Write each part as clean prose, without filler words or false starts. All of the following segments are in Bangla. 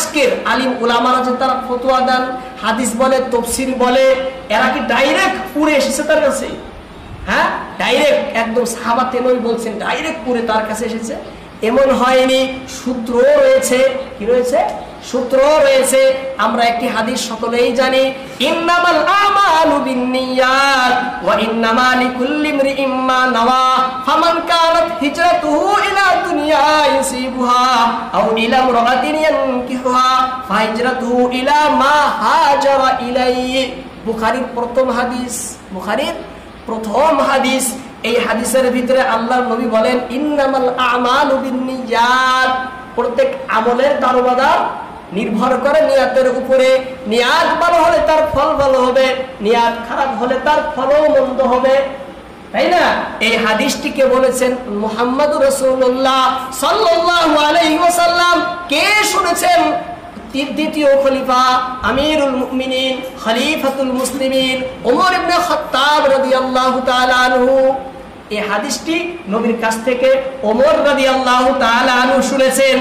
আজকের আলিম উলামারা যে তারা ফতোয়া দেন, হাদিস বলে, তাফসীর বলে, এরা কি ডাইরেক্ট পুরে এসেছে তার কাছে? হ্যাঁ, ডাইরেক্ট একদম সাহাবা তেমন বলছেন, ডাইরেক্ট পুরে তার কাছে এসেছে? এমন হয়নি, সূত্র রয়েছে। কি রয়েছে? সূত্র রয়েছে। আমরা একটি হাদিস সকলেই জানি, ইন্নামাল আমালু বিন্নিয়াত ওয়া ইন্নামা লিকুল্লি ইমরিইম মা নাওয়া ফামান কানাত হিজরাতুহু ইলা দুনিয়া ইউসিবুহা আও ইলা ইমরাআতিন ইয়ানকিহুহা ফাহিজরাতুহু ইলা মা হাজারা ইলাইহি। বুখারীর প্রথম হাদিস, বুখারীর প্রথম হাদিস। এই হাদিসের ভিতরে আল্লাহর নবী বলেন, ইন্নামাল আমালু বিন্নিয়াত, প্রত্যেক আমলের দারোমদার নির্ভর করে নিয়াতের উপরে। নিয়াত ভালো হলে তার ফল ভালো হবে, নিয়াত খারাপ হলে তার ফলও মন্দ হবে, তাই না? এই হাদিসটিকে বলেছেন মুহাম্মদুর রাসূলুল্লাহ সাল্লাল্লাহু আলাইহি ওয়াসাল্লাম। কে শুনেছেন? দ্বিতীয় খলিফা, আমিরুল মুমিনিন, খলিফাতুল মুসলিমিন ওমর ইবনে খাত্তাব রাদিয়াল্লাহু তাআলা আনহু। এই হাদিসটি নবীর কাছ থেকে ওমর রাদিয়াল্লাহু তাআলা আনহু শুনেছেন।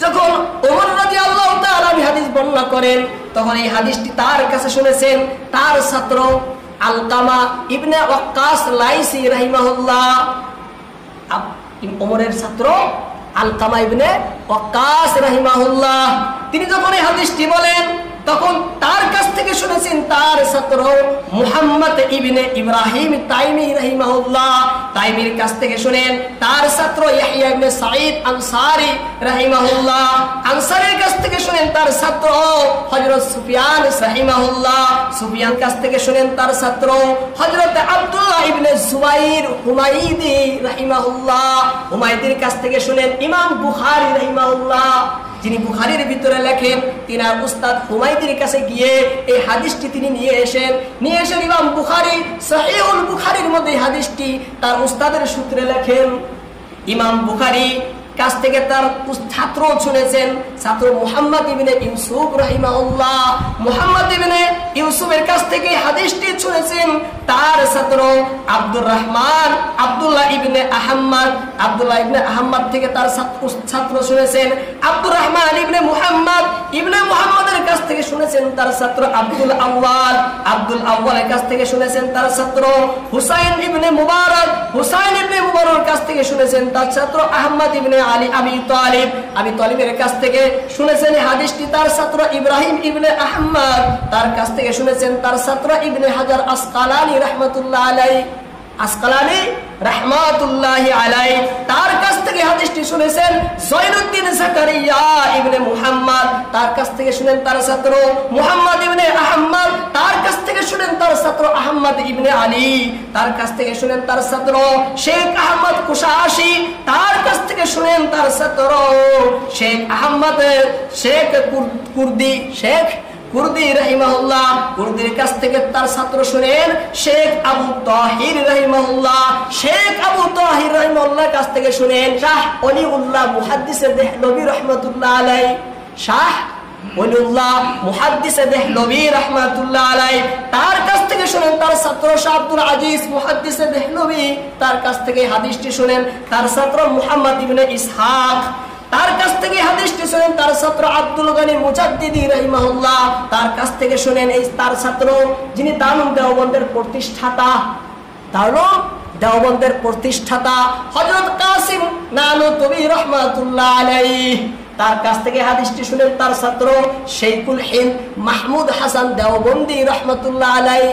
যখন ওমর রাদিয়াল্লাহু তাআলা হাদিস বর্ণনা করেন, তখন এই হাদিসটি তার কাছে শুনেছেন তার ছাত্র আলকামা ইবনে ওয়াক্কাস লাইসি রাহিমাহুল্লাহ। ওমরের ছাত্র আলকামা ইবনে ওয়াক্কাস রাহিমাহুল্লাহ, তিনি যখন এই হাদিসটি বলেন, তখন তার কাছ থেকে শুনেছেন তার ছাত্র মুহাম্মদ ইবনে ইব্রাহিম তাইমি রাহিমাহুল্লাহ। তাইমির কাছ থেকে শুনেন তার ছাত্র ইয়াহইয়া ইবনে সাঈদ আনসারী রাহিমাহুল্লাহ। আনসারীর কাছ থেকে শুনেন তার ছাত্র হযরত সুফিয়ান রাহিমাহুল্লাহ। সুফিয়ান কাছ থেকে শুনেন তার ছাত্র হযরত আব্দুল্লাহ ইবনে জুবাইর হুমাইদি রাহিমাহুল্লাহ। হুমাইদির কাছ থেকে শুনেন ইমাম বুখারী রাহিমাহুল্লাহ, যিনি বুখারীর ভিতরে লেখেন। তিনার উস্তাদ হুমাইদির কাছে গিয়ে এই হাদিসটি তিনি নিয়ে এসেন ইমাম বুখারী সহিহুল বুখারীর মধ্যে হাদিসটি তার উস্তাদের সূত্রে লেখেন। ইমাম বুখারী কাছ থেকে তার ছাত্র শুনেছেন, ছাত্র মুহাম্মদ ইবনে ইউসুফ রাহিমাহুল্লাহ। মুহাম্মদ ইবনে ইউসুফের কাছ থেকে হাদিসটি শুনেছেন তার ছাত্র আব্দুর রহমান আব্দুল্লাহ ইবনে আহমদ। আব্দুল্লাহ ইবনে আহমদ থেকে তার ছাত্র শুনেছেন আব্দুর রহমান ইবনে মুহাম্মদ। ইবনে মুহাম্মদের কাছ থেকে শুনেছেন তার ছাত্র আব্দুল আউয়াল। আব্দুল আউয়ালের কাছ থেকে শুনেছেন তার ছাত্র হুসাইন ইবনে মুবারক। হুসাইন ইবনে মুবারকের কাছ থেকে শুনেছেন তার ছাত্র আহমদ ইবনে আলী আবি তালিব। আবি তালিবের কাছ থেকে শুনেছেন হাদিসটি তার ছাত্র ইব্রাহিম ইবনে আহমদ। তার কাছ থেকে শুনেছেন তার ছাত্র ইবনে হাজার আসকালানি রাহমাতুল্লাহ আলাইহি। আসকালানি রাহমাতুল্লাহি আলাইহি তার কাছ থেকে হাদিসটি শুনেছেন জয়নুদ্দিন জাকারিয়া ইবনে মুহাম্মদ। তার কাছ থেকে শুনেন তার ছাত্র মুহাম্মদ ইবনে আহমদ। তার কাছ থেকে শুনেন তার ছাত্র আহমদ ইবনে আলী। তার কাছ থেকে শুনেন তার ছাত্র শেখ আহমদ কুশাশি। তার কাছ থেকে শুনেন তার ছাত্র শেখ আহমদ শেখ কুর্দি শেখ কুর্দি রাহিমাহুল্লাহ। কুর্দির কাছ থেকে তার ছাত্র শুনেন শেখ আবু তাহির রাহিমাহুল্লাহ। শেখ আবু তাহির রাহিমাহুল্লাহর কাছ থেকে শুনেন শাহ ওলিউল্লাহ মুহাদ্দিসে দেহলভী রাহমাতুল্লাহ আলাইহি। শাহ ওলিউল্লাহ মুহাদ্দিসে দেহলভী রাহমাতুল্লাহ আলাইহি। তার কাছ থেকে শুনেন তার ছাত্র শাহ আব্দুল আজিজ মুহাদ্দিসে দেহলভী। তার কাছ থেকে হাদিসটি শুনেন তার ছাত্র মুহাম্মদ ইবনে ইসহাক। তার কাছ থেকে হাদিসটি শুনেন তার ছাত্র আব্দুল গনি মুজাদ্দিদি রাহিমাহুল্লাহ। তার কাছ থেকে শুনেন এই তার ছাত্র যিনি দারুল দেওবন্দের প্রতিষ্ঠাতা, দারুল দেওবন্দের প্রতিষ্ঠাতা হযরত কাসিম নানুতুবি রাহমাতুল্লাহ আলাইহি। তার কাছ থেকে হাদিসটি শুনেন তার ছাত্র শেখুল হিন্দ মাহমুদ হাসান দেওবন্দি রাহমাতুল্লাহ আলাইহি।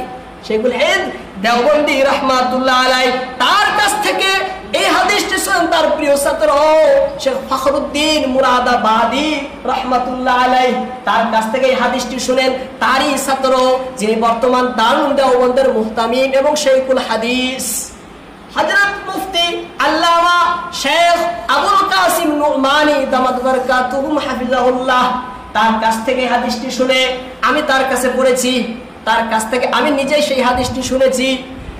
শেখুল হিন্দ দেওবন্দি রাহমাতুল্লাহ আলাইহি। তার কাছ থেকে এই হাদিসটি শুনেন তার প্রিয় ছাত্র শেখ ফখরুদ্দিন মুরাদাবাদী রাহমাতুল্লাহ আলাইহি। তার কাছ থেকে এই হাদিসটি শুনেন তারই ছাত্র যিনি বর্তমান দারুল দেওবন্দের মুহতামিম এবং শেখুল হাদিস হযরত মুফতি আল্লামা শেখ আবুল কাসিম নুমানী দামাত বারাকাতুহু হাফিজাহুল্লাহ। তার কাছ থেকে হাদিসটি শুনে আমি তার কাছে পড়েছি, তার কাছ থেকে আমি নিজেই সেই হাদিসটি শুনেছি।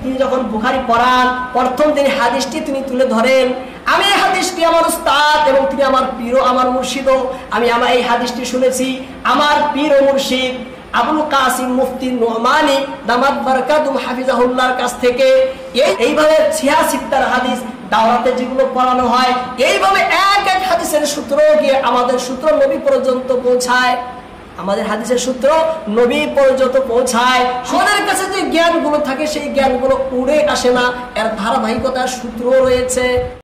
তিনি যখন বুখারী পড়ান, প্রথম তিনি হাদিসটি তিনি তুলে ধরেন। আমি এই হাদিসটি আমার উস্তাদ এবং তিনি আমার পীর ও আমার মুর্শিদও। আমি এই হাদিসটি শুনেছি আমার পীর ও মুর্শিদ আবুল কাসিম মুফতি নুমানী দামাত বারাকাতুহু হাফিজাহুল্লাহর কাছ থেকে। এইভাবে 86 হাদিস দাওরাতে যেগুলো পড়ানো হয়, এইভাবে এক এক হাদিস হাদিসের সূত্র গিয়ে আমাদের সূত্র নবী পর্যন্ত পৌঁছায়, আমাদের হাদিসের সূত্র নবী পর্যন্ত পৌঁছায়। আমাদের কাছে যে জ্ঞানগুলো থাকে সেই জ্ঞানগুলো উড়ে আসে না, এর ধারাবাহিকতার সূত্র রয়েছে।